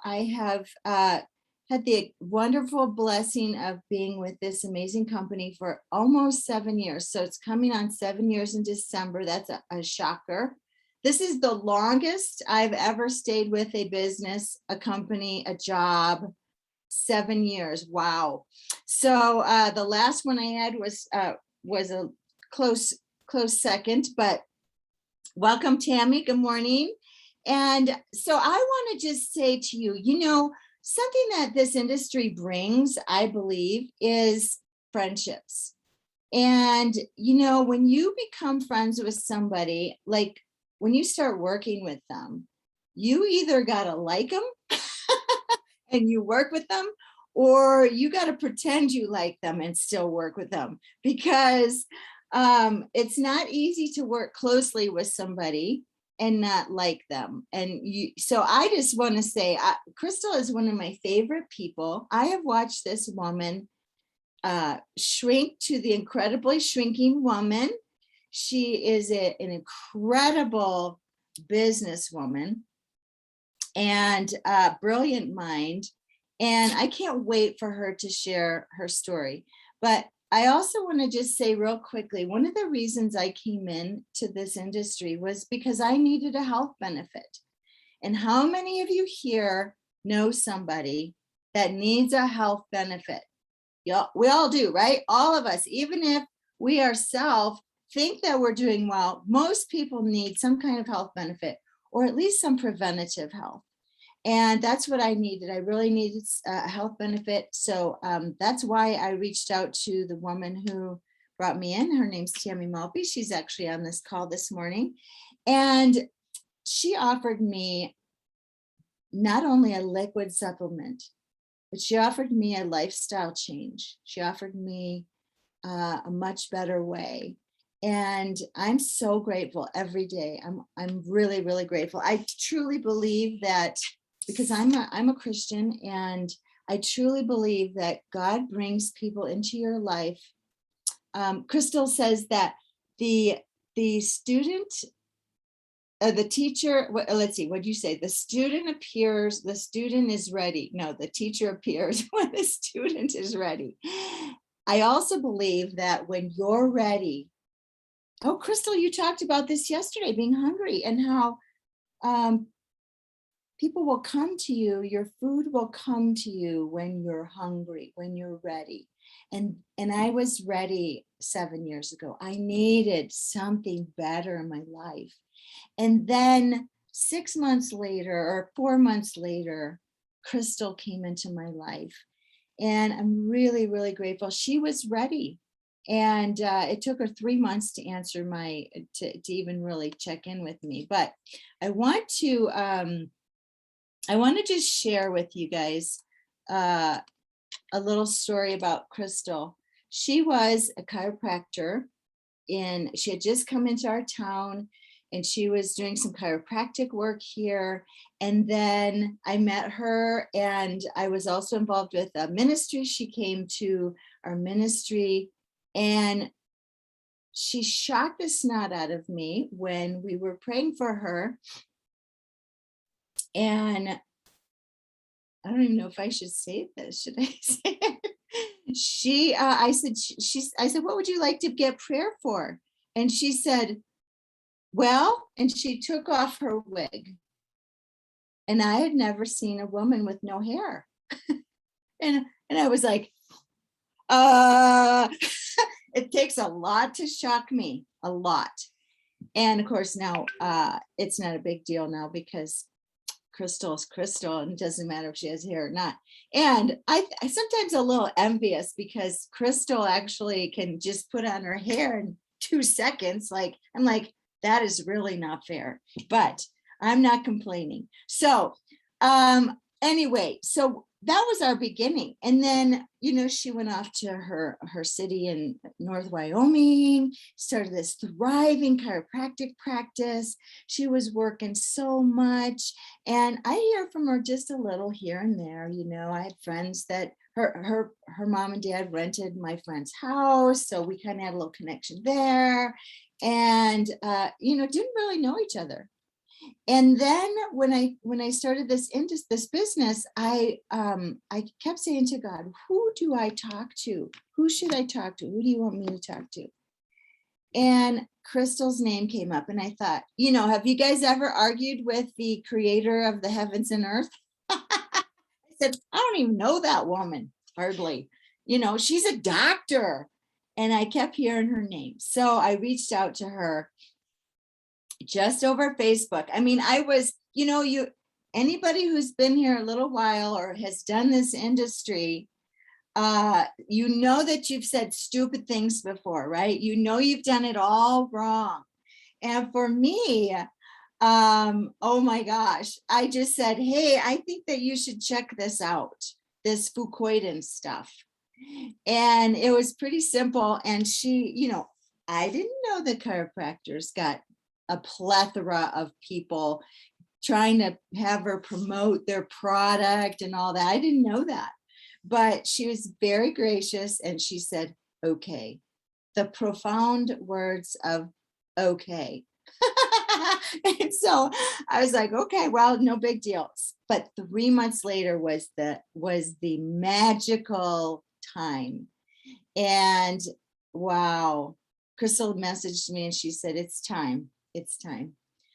I have had the wonderful blessing of being with this amazing company for almost 7 years. So it's coming on 7 years in December. That's a shocker. This is the longest I've ever stayed with a business, a company, a job. 7 years. Wow. So the last one I had was a close second, but welcome, Tammy. Good morning. And so I want to just say to you, something that this industry brings, I believe, is friendships. And, when you become friends with somebody, like when you start working with them, you either got to like them and you work with them, or you got to pretend you like them and still work with them, because it's not easy to work closely with somebody and not like them. And so I just want to say, Kristal is one of my favorite people. I have watched this woman shrink to the incredibly shrinking woman. She is an incredible businesswoman and a brilliant mind. And I can't wait for her to share her story. But I also want to just say real quickly, one of the reasons I came into this industry was because I needed a health benefit. And how many of you here know somebody that needs a health benefit? Yeah, we all do, right? All of us, even if we ourselves think that we're doing well, most people need some kind of health benefit, or at least some preventative health. And that's what I needed. I really needed a health benefit. So that's why I reached out to the woman who brought me in. Her name's Tammy Malpe. She's actually on this call this morning. And she offered me not only a liquid supplement, but she offered me a lifestyle change. She offered me a much better way. And I'm so grateful every day. I'm really, really grateful. I truly believe that, because I'm a Christian, and I truly believe that God brings people into your life. Kristal says that the student, the teacher, let's see, what do you say? The student appears, the student is ready. No, the teacher appears when the student is ready. I also believe that when you're ready, Kristal, you talked about this yesterday, being hungry, and how people will come to you, your food will come to you when you're hungry, when you're ready. And I was ready 7 years ago. I needed something better in my life. And then 6 months later, or 4 months later, Kristal came into my life. And I'm really, really grateful. She was ready. And it took her 3 months to answer to even really check in with me. But I want to just share with you guys a little story about Kristal. She was a chiropractor, and she had just come into our town, and she was doing some chiropractic work here. And then I met her, and I was also involved with a ministry. She came to our ministry, and she shocked the snot out of me when we were praying for her. And I don't even know if I should say this. Should I say it? I said, what would you like to get prayer for? And she said, well, and she took off her wig. And I had never seen a woman with no hair. and I was like, it takes a lot to shock me, a lot. And of course, now it's not a big deal now, because Kristal is Kristal, and it doesn't matter if she has hair or not. And I sometimes a little envious, because Kristal actually can just put on her hair in 2 seconds. I'm like, that is really not fair, but I'm not complaining. So anyway, so that was our beginning. And then, she went off to her city in North Wyoming, started this thriving chiropractic practice. She was working so much. And I hear from her just a little here and there. I had friends that her mom and dad rented my friend's house. So we kind of had a little connection there, and, didn't really know each other. And then when I started this business, I kept saying to God, who do I talk to? Who should I talk to? Who do you want me to talk to? And Kristal's name came up, and I thought, have you guys ever argued with the creator of the heavens and earth? I said, I don't even know that woman, hardly. She's a doctor. And I kept hearing her name. So I reached out to her just over Facebook. I mean, I was, anybody who's been here a little while or has done this industry, that you've said stupid things before, right? You've done it all wrong. And for me, oh my gosh, I just said, hey, I think that you should check this out, this Fucoidan stuff. And it was pretty simple. And she, I didn't know the chiropractors got a plethora of people trying to have her promote their product and all that. I didn't know that. But she was very gracious, and she said, okay. The profound words of okay. And so I was like, okay, well, no big deal. But 3 months later was the magical time. And wow, Kristal messaged me and she said, it's time.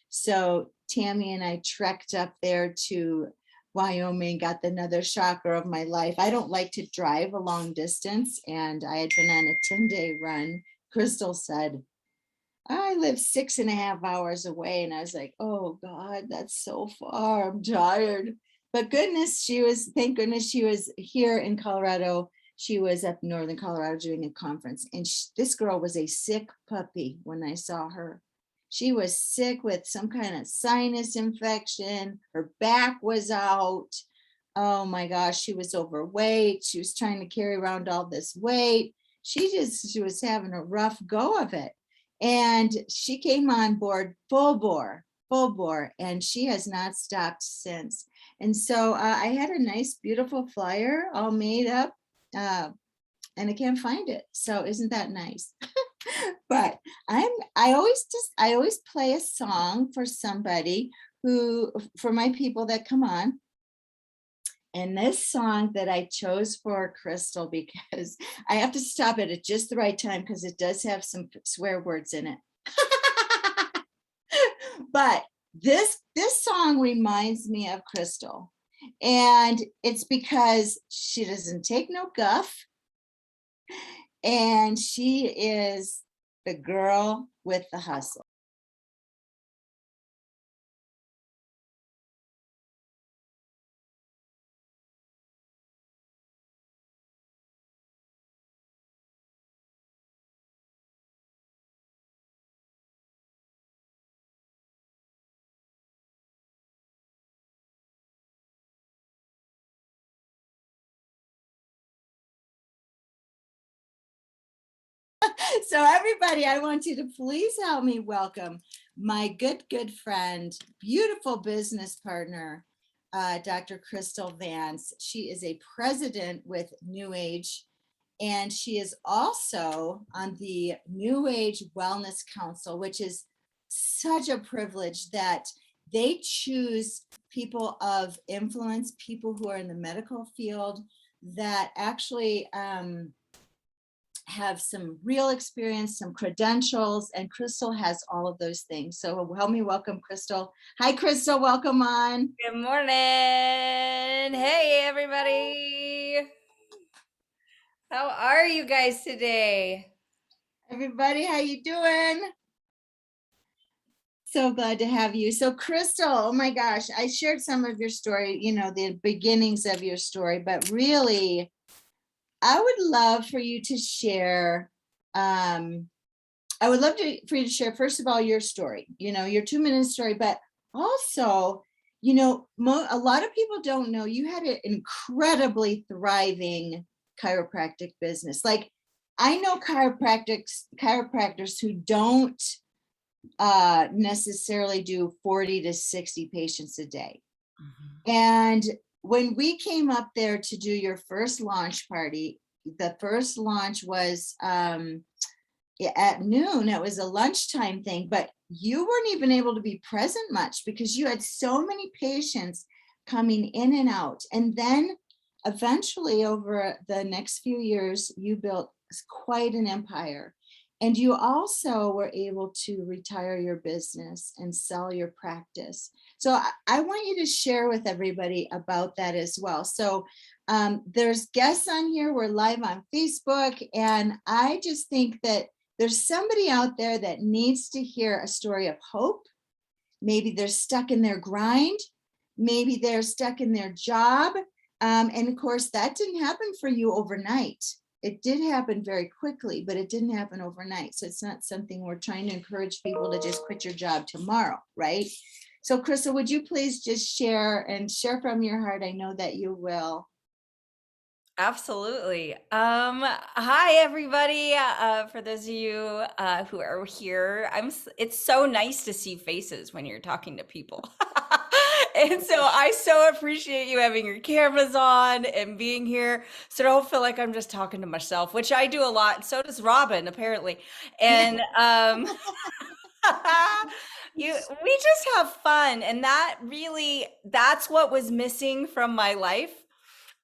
So Tammy and I trekked up there to Wyoming, got another shocker of my life. I don't like to drive a long distance, and I had been on a 10-day run. Kristal said, I live 6.5 hours away. And I was like, oh God, that's so far. I'm tired. But thank goodness she was here in Colorado. She was up in Northern Colorado doing a conference. And this girl was a sick puppy when I saw her. She was sick with some kind of sinus infection. Her back was out. Oh my gosh, she was overweight. She was trying to carry around all this weight. She was having a rough go of it. And she came on board full bore, and she has not stopped since. And so I had a nice, beautiful flyer all made up, and I can't find it. So isn't that nice? But I always play a song for somebody for my people that come on. And this song that I chose for Kristal, because I have to stop it at just the right time because it does have some swear words in it. But this song reminds me of Kristal. And it's because she doesn't take no guff. And she is the girl with the hustle. So everybody, I want you to please help me welcome my good friend, beautiful business partner, Dr. Kristal Vance. She is a president with NewAge, and she is also on the NewAge Wellness Council, which is such a privilege that they choose people of influence, people who are in the medical field that actually have some real experience, some credentials, and Kristal has all of those things. So help me welcome Kristal. Hi, Kristal, welcome on. Good morning. Hey, everybody. How are you guys today? Everybody, how you doing? So glad to have you. So Kristal, oh my gosh, I shared some of your story, the beginnings of your story, but really, I would love for you to share, for you to share, first of all, your story, your 2-minute story, but also, a lot of people don't know you had an incredibly thriving chiropractic business. Like, I know chiropractors who don't necessarily do 40 to 60 patients a day. Mm-hmm. And when we came up there to do your first launch party, the first launch was at noon. It was a lunchtime thing, but you weren't even able to be present much because you had so many patients coming in and out. And then eventually, over the next few years, you built quite an empire. And you also were able to retire your business and sell your practice. So I want you to share with everybody about that as well. So there's guests on here. We're live on Facebook. And I just think that there's somebody out there that needs to hear a story of hope. Maybe they're stuck in their grind. Maybe they're stuck in their job. And of course, that didn't happen for you overnight. It did happen very quickly, but it didn't happen overnight. So it's not something we're trying to encourage people to just quit your job tomorrow, right? So Kristal, would you please just share from your heart? I know that you will. Absolutely. Hi everybody. For those of you who are here, it's so nice to see faces when you're talking to people. And so I so appreciate you having your cameras on and being here. So I don't feel like I'm just talking to myself, which I do a lot. So does Robin, apparently. And we just have fun. And that's what was missing from my life.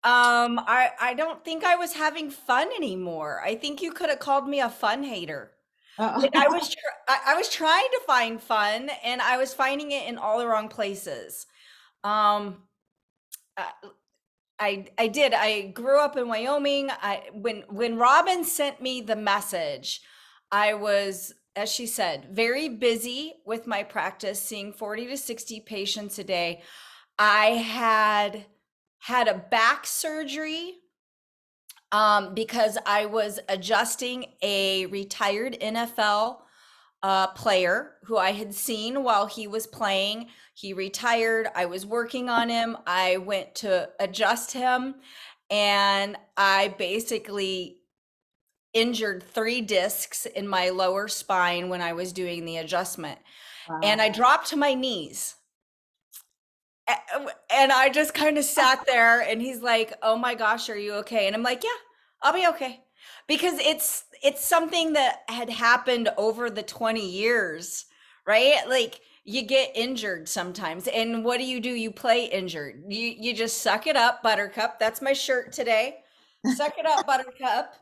I don't think I was having fun anymore. I think you could have called me a fun hater. Like I was trying to find fun and I was finding it in all the wrong places. Um, uh, I did. I grew up in Wyoming. When Robin sent me the message, I was, as she said, very busy with my practice, seeing 40 to 60 patients a day. I had a back surgery because I was adjusting a retired NFL player who I had seen while he was playing. He retired. I was working on him. I went to adjust him, and I basically injured 3 discs in my lower spine when I was doing the adjustment. And I dropped to my knees. And I just kind of sat there and he's like, "Oh my gosh, are you okay?" And I'm like, "Yeah, I'll be okay." Because it's something that had happened over the 20 years, right? Like you get injured sometimes. And what do? You play injured. You just suck it up, Buttercup. That's my shirt today. Suck it up, Buttercup.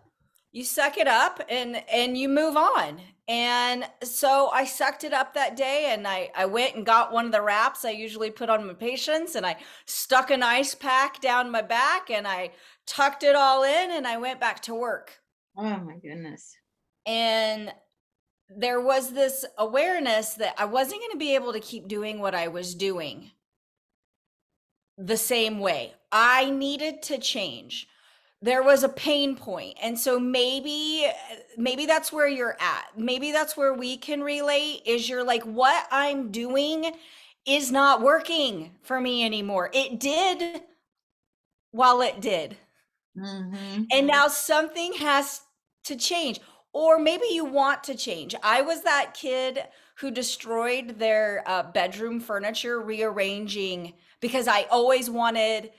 You suck it up and you move on. And so I sucked it up that day and I went and got one of the wraps I usually put on my patients and I stuck an ice pack down my back and I tucked it all in and I went back to work. Oh my goodness. And there was this awareness that I wasn't going to be able to keep doing what I was doing the same way. I needed to change. There was a pain point. And so maybe that's where you're at. Maybe that's where we can relate is you're like, what I'm doing is not working for me anymore. It did while it did. Mm-hmm. And now something has to change. Or maybe you want to change. I was that kid who destroyed their bedroom furniture, rearranging because I always wanted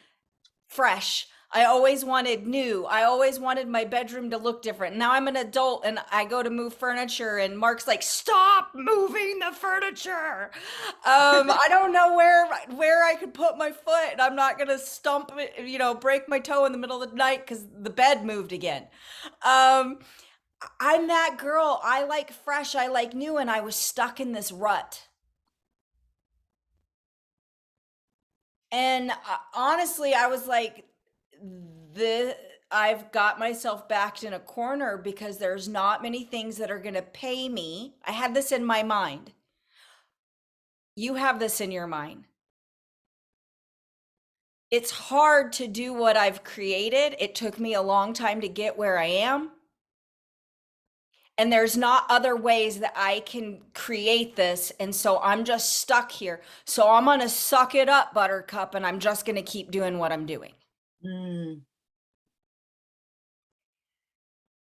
fresh. I always wanted new. I always wanted my bedroom to look different. Now I'm an adult and I go to move furniture and Mark's like, "Stop moving the furniture." I don't know where I could put my foot and I'm not going to stump it, break my toe in the middle of the night cuz the bed moved again. I'm that girl. I like fresh, I like new, and I was stuck in this rut. And honestly, I was like, I've got myself backed in a corner because there's not many things that are going to pay me. I had this in my mind. You have this in your mind. It's hard to do what I've created. It took me a long time to get where I am. And there's not other ways that I can create this. And so I'm just stuck here. So I'm going to suck it up, Buttercup, and I'm just going to keep doing what I'm doing. Mm.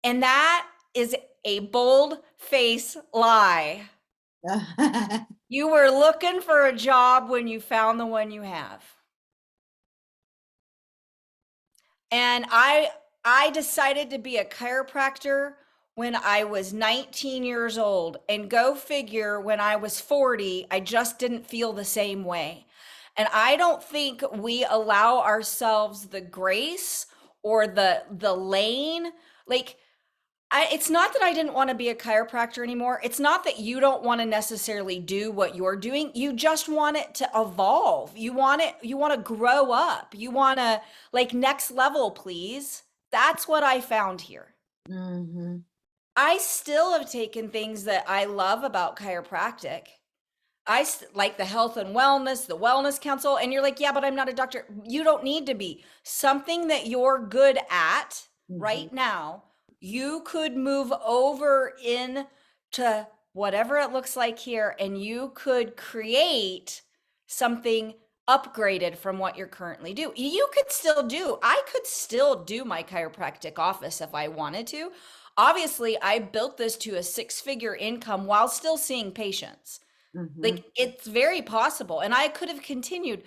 And that is a bold face lie. You were looking for a job when you found the one you have. And I decided to be a chiropractor when I was 19 years old, and go figure, when I was 40, I just didn't feel the same way. And I don't think we allow ourselves the grace or the lane. Like, it's not that I didn't want to be a chiropractor anymore. It's not that you don't want to necessarily do what you're doing. You just want it to evolve. You want to grow up. You want to, like, next level, please. That's what I found here. Mm-hmm. I still have taken things that I love about chiropractic. Like the health and wellness, the wellness council. And you're like, yeah, but I'm not a doctor. You don't need to be. Something that you're good at Mm-hmm. right now, you could move over into whatever it looks like here, and you could create something upgraded from what you're currently do. I could still do my chiropractic office if I wanted to. Obviously, I built this to a 6-figure income while still seeing patients. Mm-hmm. Like, it's very possible. And I could have continued.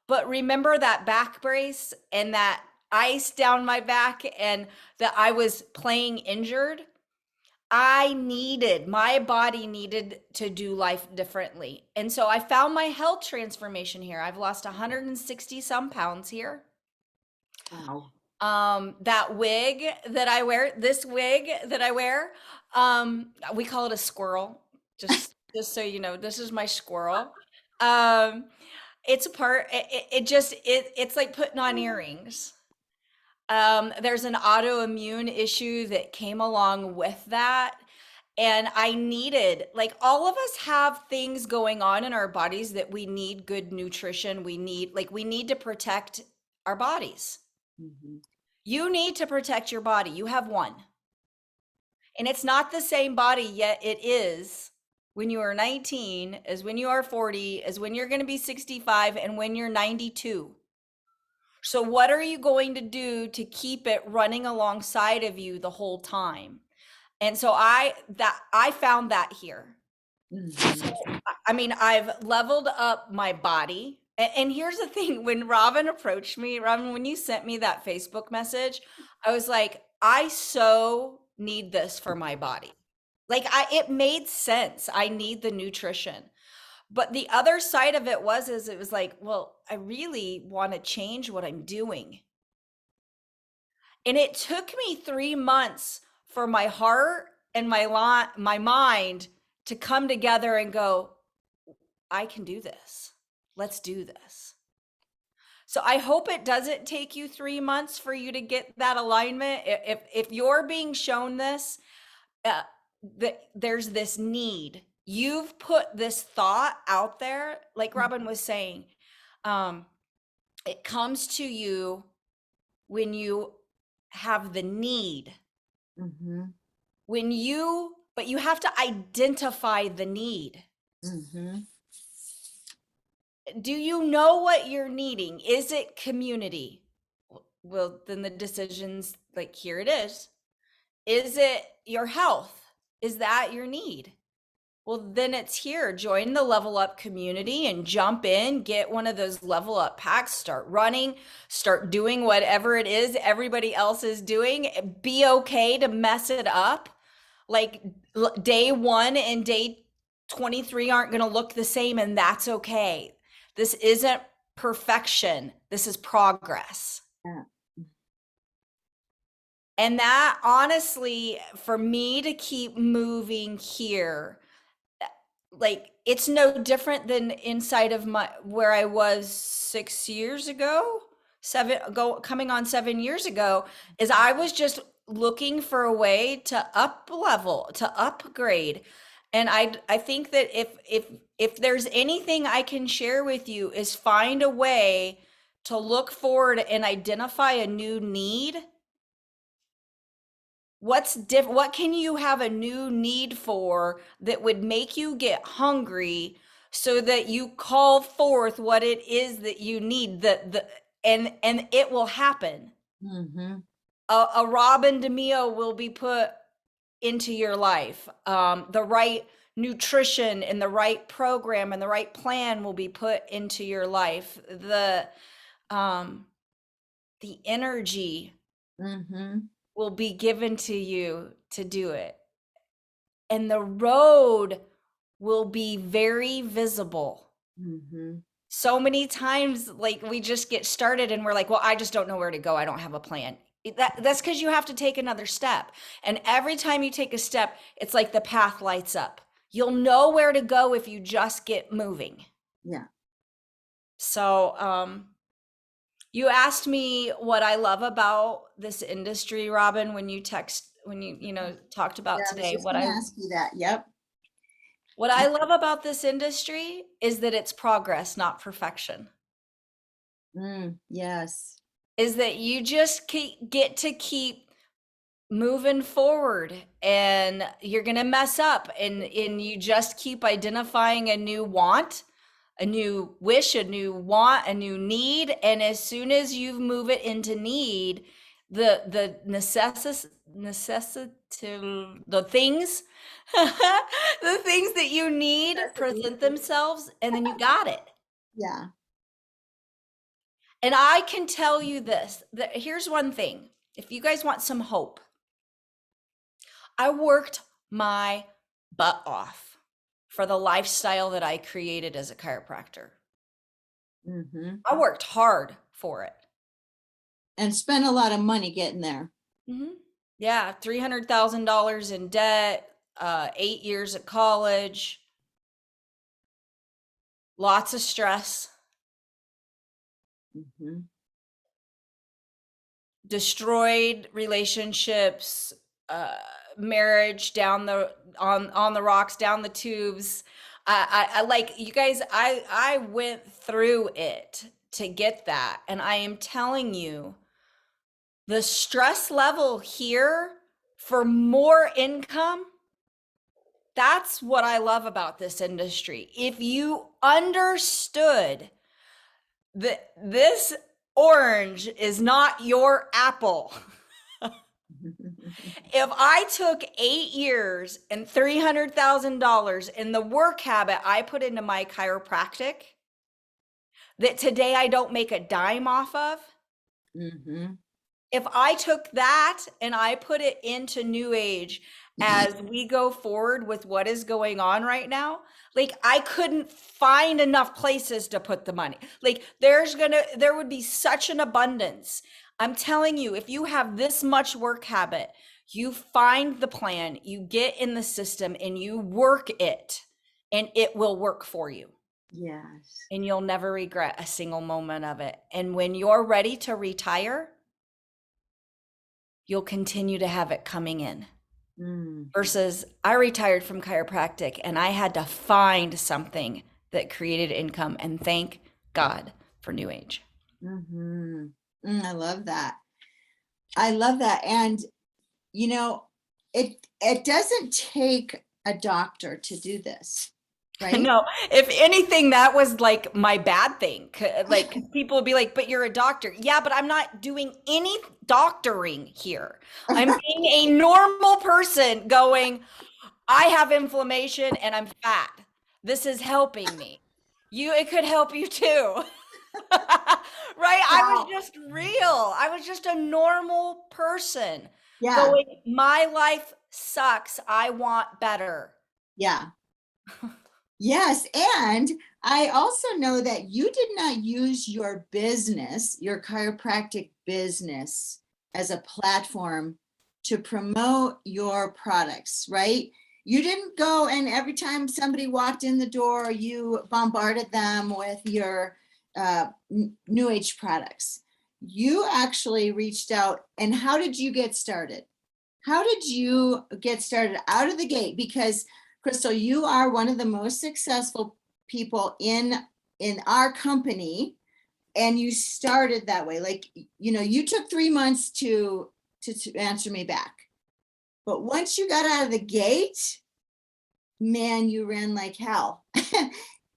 But remember that back brace and that ice down my back, and that I was playing injured? My body needed to do life differently. And so I found my health transformation here. I've lost 160 some pounds here. Wow. That wig that I wear, this wig that I wear, we call it a squirrel. Just so you know, this is my squirrel. Um, it's a part, it's like putting on earrings. There's an autoimmune issue that came along with that. And I needed, like, all of us have things going on in our bodies that we need good nutrition. We need to protect our bodies. Mm-hmm. You need to protect your body. You have one. And it's not the same body, yet it is when you are 19, as when you are 40, as when you're going to be 65, and when you're 92. So what are you going to do to keep it running alongside of you the whole time? And so I found that here. So, Mm-hmm. I mean, I've leveled up my body. And here's the thing, when Robin approached me, Robin, when you sent me that Facebook message, I was like, I so need this for my body. Like, it made sense. I need the nutrition. But the other side of it is it was like, well, I really want to change what I'm doing. And it took me 3 months for my heart and my mind to come together and go, I can do this. Let's do this. So I hope it doesn't take you 3 months for you to get that alignment. If you're being shown this, uh, there's this need. You've put this thought out there, like Robin was saying. It comes to you when you have the need. Mm-hmm. But you have to identify the need. Mm-hmm. Do you know what you're needing? Is it community? Well, then the decisions, like, here it is. Is it your health? Is that your need? Well, then it's here. Join the Level Up community and jump in, get one of those Level Up packs, start running, start doing whatever it is everybody else is doing. Be okay to mess it up. Like, day 1 and day 23 aren't going to look the same, and that's okay. This isn't perfection. This is progress. Yeah. And that, honestly, for me to keep moving here, like, it's no different than inside of where I was 6 years ago, coming on 7 years ago, is I was just looking for a way to to upgrade. And I think that if there's anything I can share with you, is find a way to look forward and identify a new need. What can you have a new need for that would make you get hungry, so that you call forth what it is that you need, and it will happen. Mm-hmm. A Robin DeMio will be put into your life. The right nutrition and the right program and the right plan will be put into your life. Um, the energy Mm-hmm. will be given to you to do it. and the road will be very visible. Mm-hmm. So many times, like, we just get started and we're like, well, I just don't know where to go. I don't have a plan. That's because you have to take another step. And every time you take a step, it's like the path lights up. You'll know where to go if you just get moving. Yeah. So, you asked me what I love about this industry, Robin, when you talked about Yeah, I was today. just going to ask you that. Yep. What I love about this industry is that it's progress, not perfection. Yes. Is that you just get to keep moving forward, and you're going to mess up, and you just keep identifying a new want, a new wish, a new want, a new need. And as soon as you move it into need, the the things the things that you need present themselves, and then you got it. Yeah. And I can tell you this, that here's one thing. If you guys want some hope, I worked my butt off for the lifestyle that I created as a chiropractor. Mm-hmm. I worked hard for it. And spent a lot of money getting there. Mm-hmm. Yeah, $300,000 in debt, 8 years at college, lots of stress, Mm-hmm. destroyed relationships, marriage down the on the rocks, down the tubes. I like, you guys, I went through it to get that, and I am telling you, the stress level here for more income, that's what I love about this industry. If you understood that this orange is not your apple. If I took 8 years and $300,000 in the work habit I put into my chiropractic, that today I don't make a dime off of, Mm-hmm. if I took that and I put it into NewAge as we go forward with what is going on right now, like, I couldn't find enough places to put the money. Like, there would be such an abundance. I'm telling you, if you have this much work habit, you find the plan, you get in the system, and you work it, and it will work for you. Yes. And you'll never regret a single moment of it. And when you're ready to retire, you'll continue to have it coming in. Versus, I retired from chiropractic and I had to find something that created income, and thank God for NewAge. Mm-hmm. I love that. I love that. And, you know, it doesn't take a doctor to do this, right? No, if anything, that was like my bad thing. Like, people would be like, but you're a doctor. Yeah, but I'm not doing any doctoring here. I'm being a normal person going, I have inflammation and I'm fat. This is helping me. It could help you too. Right? I was just real. I was just a normal person going, my life sucks. I want better. Yeah. Yes. And I also know that you did not use your business, your chiropractic business, as a platform to promote your products, right? You didn't go and every time somebody walked in the door, you bombarded them with your NewAge products. You actually reached out. And how did you get started? How did you get started out of the gate? Because Kristal, you are one of the most successful people in our company, and you started that way. Like, you know, you took 3 months to answer me back, but once you got out of the gate, man, you ran like hell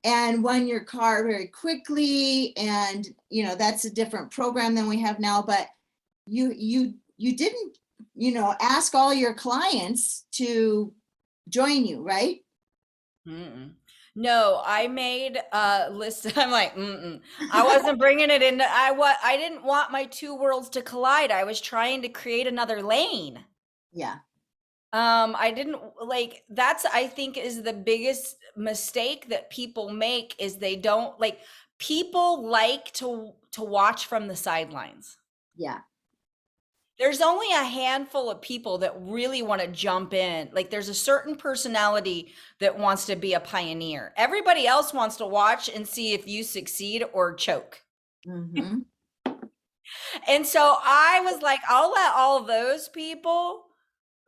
and won your car very quickly. And, you know, that's a different program than we have now, but you didn't, you know, ask all your clients to join you, right? No, I made a list. I'm like, I wasn't bringing it into, I didn't want my two worlds to collide. I was trying to create another lane. Yeah. I didn't like that's I think is the biggest mistake that people make is they don't like people like to watch from the sidelines. Yeah. There's only a handful of people that really want to jump in. Like there's a certain personality that wants to be a pioneer. Everybody else wants to watch and see if you succeed or choke. Mm-hmm. And so I was like, I'll let all those people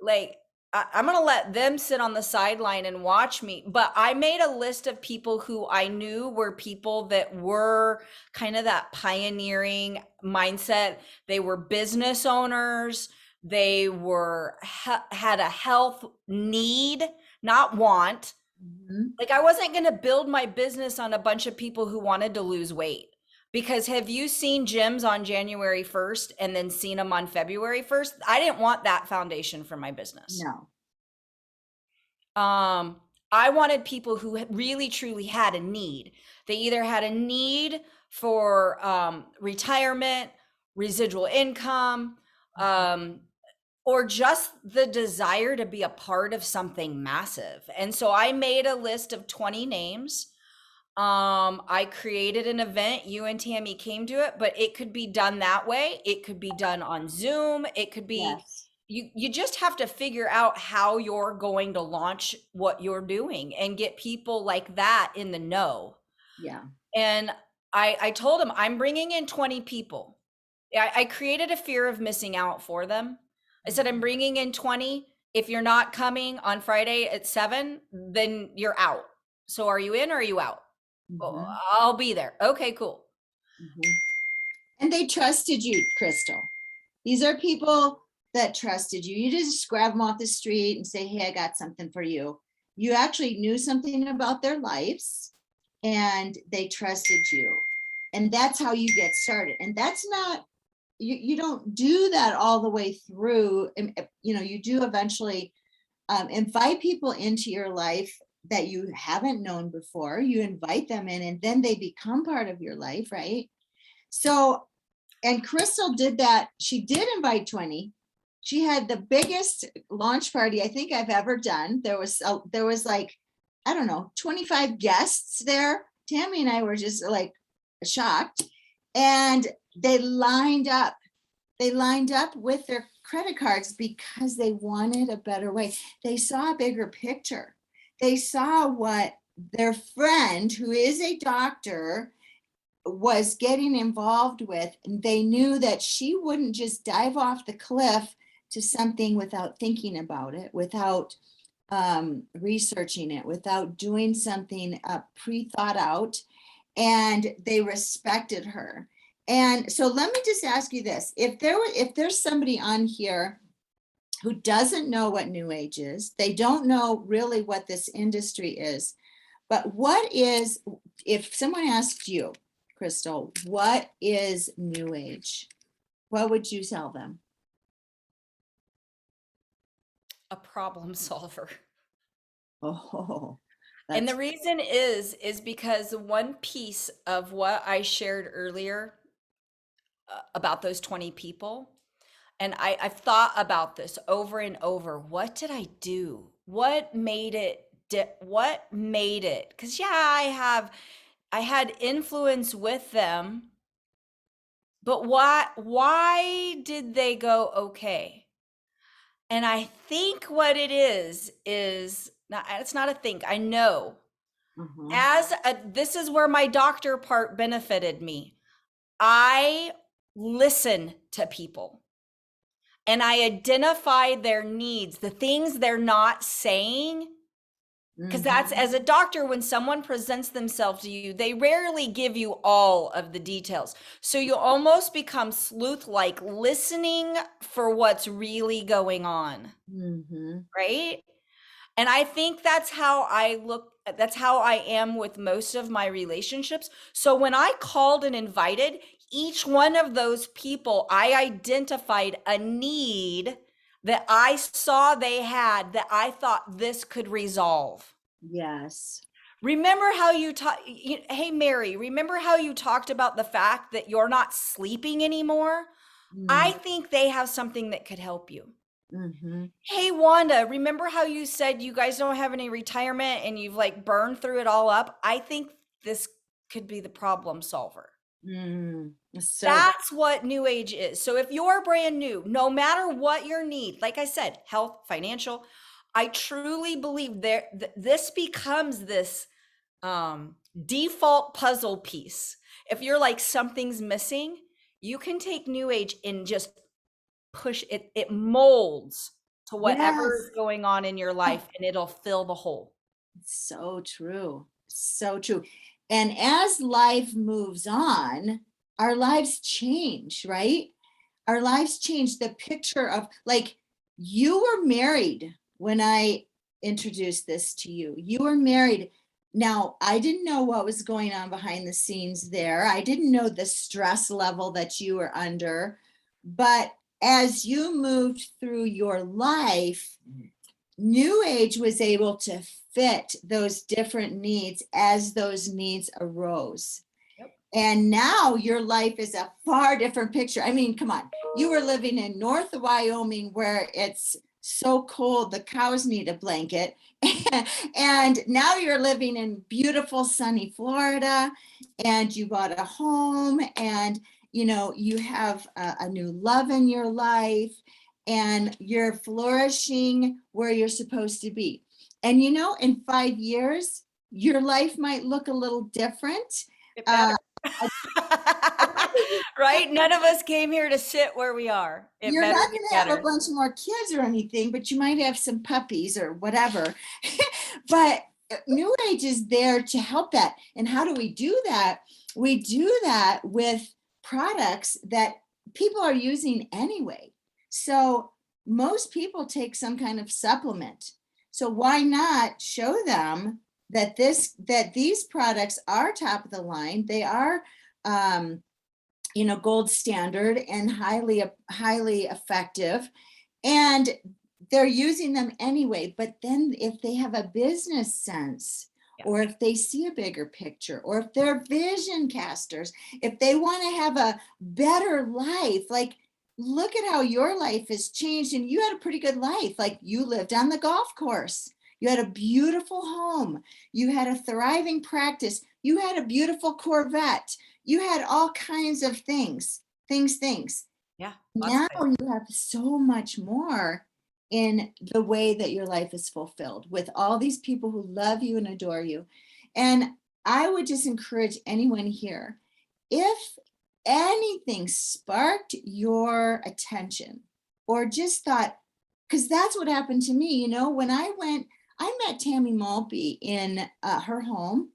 like I'm gonna let them sit on the sideline and watch me. But I made a list of people who I knew were people that were kind of that pioneering mindset. They were business owners. They were had a health need, not want. Mm-hmm. Like I wasn't gonna build my business on a bunch of people who wanted to lose weight. Because have you seen gyms on January 1st and then seen them on February 1st? I didn't want that foundation for my business. No. I wanted people who really truly had a need. They either had a need for retirement, residual income, um, or just the desire to be a part of something massive. And so I made a list of 20 names. I created an event. You and Tammy came to it, but it could be done that way. It could be done on Zoom. It could be Yes. you just have to figure out how you're going to launch what you're doing and get people like that in the know. Yeah. And I told them I'm bringing in 20 people. I created a fear of missing out for them. I said, I'm bringing in 20. If you're not coming on Friday at 7, then you're out. So are you in or are you out? Oh, Mm-hmm. I'll be there. Okay, cool. Mm-hmm. And they trusted you, Kristal. These are people that trusted you. You just grab them off the street and say, hey, I got something for you. You actually knew something about their lives and they trusted you. And that's how you get started. And that's not, you don't do that all the way through. You do eventually invite people into your life that you haven't known before. You invite them in and then they become part of your life, right? So, and Kristal did that. She did invite 20. She had the biggest launch party I think I've ever done. There was like, I don't know, 25 guests there. Tammy and I were just like shocked. And they lined up. They lined up with their credit cards because they wanted a better way. They saw a bigger picture. They saw what their friend, who is a doctor, was getting involved with, and they knew that she wouldn't just dive off the cliff to something without thinking about it, without researching it, without doing something pre-thought out, and they respected her. And so let me just ask you this: if there's somebody on here who doesn't know what NewAge is, they don't know really what this industry is, but if someone asked you, Kristal, what is NewAge? What would you tell them? A problem solver. Oh, And the that's reason is because one piece of what I shared earlier about those 20 people, and I've thought about this over and over. What did I do? What made it? What made it? Because yeah, I had influence with them, but why did they go okay? And I think what it is not, it's not a think. I know uh-huh. as a, this is where my doctor part benefited me. I listen to people and I identify their needs, the things they're not saying. Because that's Mm-hmm. as a doctor, when someone presents themselves to you, they rarely give you all of the details. So you almost become sleuth like, listening for what's really going on. Mm-hmm. Right. And I think that's how that's how I am with most of my relationships. So when I called and invited each one of those people, I identified a need that I saw they had that I thought this could resolve. Yes. Remember how you talk, hey, Mary, remember how you talked about the fact that you're not sleeping anymore? I Mm. think they have something that could help you. Mhm. Hey, Wanda, remember how you said you guys don't have any retirement and you've like burned through it all up? I think this could be the problem solver. Mm, so good. That's what New Age is. So if you're brand new, no matter what your need, like I said, health, financial, I truly believe this becomes this default puzzle piece. If you're like something's missing, you can take New Age and just push it. It molds to whatever Yes. is going on in your Oh, life, and it'll fill the hole. so true. So true. And as life moves on, our lives change, right? Our lives change. The picture of, like, you were married when I introduced this to you. You were married. Now, I didn't know what was going on behind the scenes there. I didn't know the stress level that you were under. But as you moved through your life, New Age was able to fit those different needs as those needs arose. Yep. And now your life is a far different picture. I mean, come on. You were living in North Wyoming where it's so cold, the cows need a blanket. And now you're living in beautiful sunny Florida, and you bought a home, and you have a new love in your life, and you're flourishing where you're supposed to be. And in 5 years, your life might look a little different. It Uh, better. I, I probably Right? None of us came here to sit where we are. It You're better not be going to have a better. bunch more kids or anything, but you might have some puppies or whatever. But New Age is there to help that. And how do we do that? We do that with products that people are using anyway. So most people take some kind of supplement. So why not show them that these products are top of the line? They are um, gold standard and highly effective, and they're using them anyway. But then if they have a business sense, Yeah. or if they see a bigger picture, or if they're vision casters, if they want to have a better life, like, look at how your life has changed. And you had a pretty good life. Like, you lived on the golf course, you had a beautiful home, you had a thriving practice, you had a beautiful Corvette, you had all kinds of things. Yeah. Lots Now of things. you have so much more in the way that your life is fulfilled with all these people who love you and adore you. And I would just encourage anyone here, if anything sparked your attention, or just thought, because that's what happened to me, when I met Tammy Maltby in her home.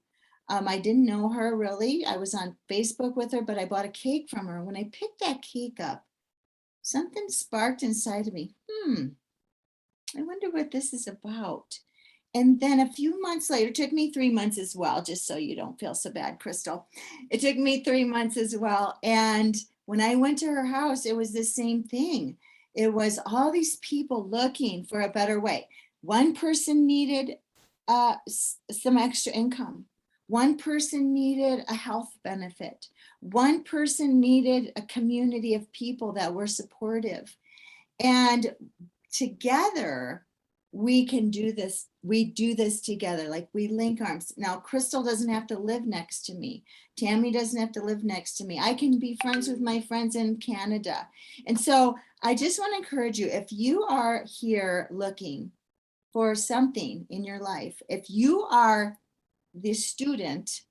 I didn't know her really. I was on Facebook with her, but I bought a cake from her. When I picked that cake up, something sparked inside of me. I wonder what this is about. And then a few months later, it took me 3 months as well, just so you don't feel so bad, Kristal. It took me 3 months as well. And when I went to her house, it was the same thing. It was all these people looking for a better way. One person needed some extra income. One person needed a health benefit. One person needed a community of people that were supportive. And together we can do this. We do this together. Like, we link arms. Now, Kristal doesn't have to live next to me. Tammy doesn't have to live next to me. I can be friends with my friends in Canada. And so I just want to encourage you, if you are here looking for something in your life, if you are the student,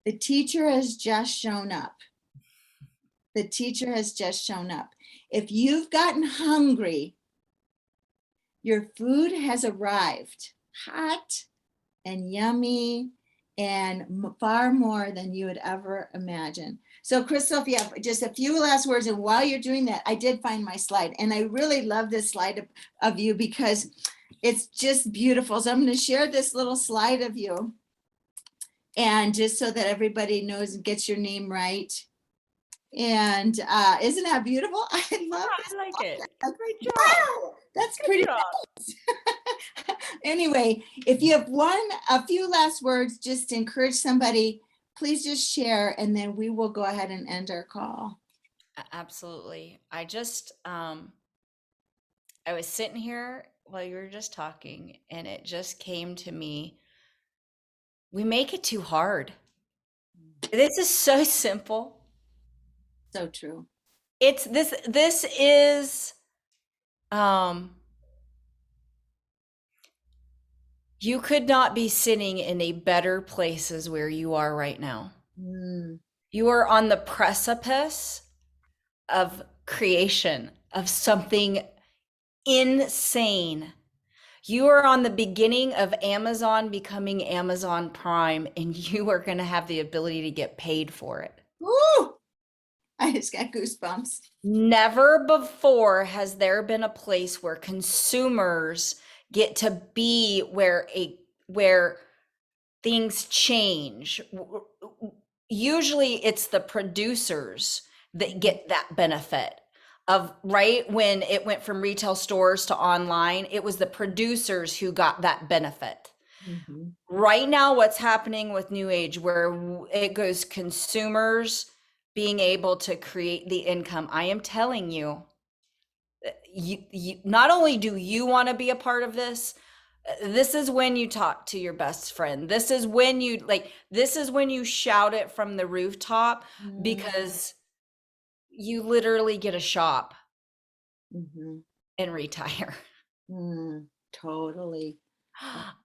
the teacher has just shown up. The teacher has just shown up. If you've gotten hungry, your food has arrived, hot and yummy, and far more than you would ever imagine. So, Kristal, if you have just a few last words, and while you're doing that, I did find my slide, and I really love this slide of you because it's just beautiful. So I'm going to share this little slide of you, and just so that everybody knows and gets your name right. And isn't that beautiful? I love Yeah, this. I like it. Great job. Wow, that's Good pretty. job. Anyway, if you have a few last words just to encourage somebody, please just share, and then we will go ahead and end our call. Absolutely. I was sitting here while you were just talking, and it just came to me. We make it too hard. This is so simple. So true. It's this is you could not be sitting in a better places where you are right now. Mm, You are on the precipice of creation of something insane. You are on the beginning of Amazon becoming Amazon Prime, and you are going to have the ability to get paid for it. woo! I just got goosebumps. Never before has there been a place where consumers get to be where things change. Usually it's the producers that get that benefit of, right, when it went from retail stores to online, it was the producers who got that benefit. Mhm. Right now, what's happening with NewAge, where it goes consumers being able to create the income, I am telling you, you not only do you want to be a part of this, this is when you talk to your best friend. This is when you shout it from the rooftop, because you literally get a shop Mhm. and retire. Totally.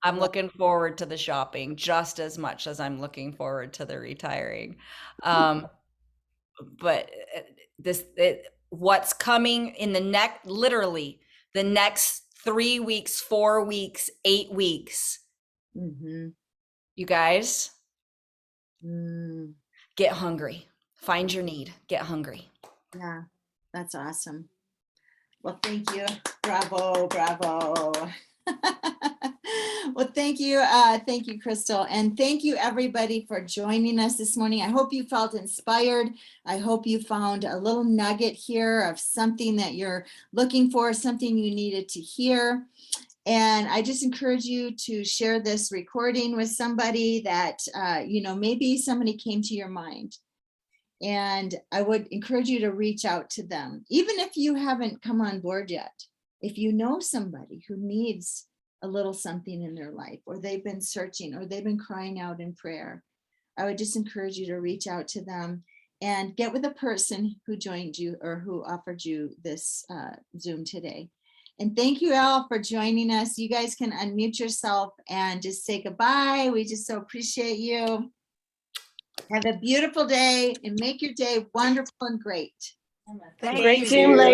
I'm looking forward to the shopping just as much as I'm looking forward to the retiring. But what's coming in literally the next 3 weeks, 4 weeks, 8 weeks, Mhm. you guys Mm, get hungry. Find your need, get hungry. yeah, that's awesome. Well, thank you. Bravo, bravo. Well, thank you, Kristal. And thank you, everybody, for joining us this morning. I hope you felt inspired. I hope you found a little nugget here of something that you're looking for, something you needed to hear. And I just encourage you to share this recording with somebody that, maybe somebody came to your mind. And I would encourage you to reach out to them, even if you haven't come on board yet. If you know somebody who needs a little something in their life, or they've been searching, or they've been crying out in prayer, I would just encourage you to reach out to them and get with a person who joined you or who offered you this Zoom today. And thank you all for joining us. You guys can unmute yourself and just say goodbye. We just so appreciate you. Have a beautiful day and make your day wonderful and great. Thank Great you. Zoom, ladies.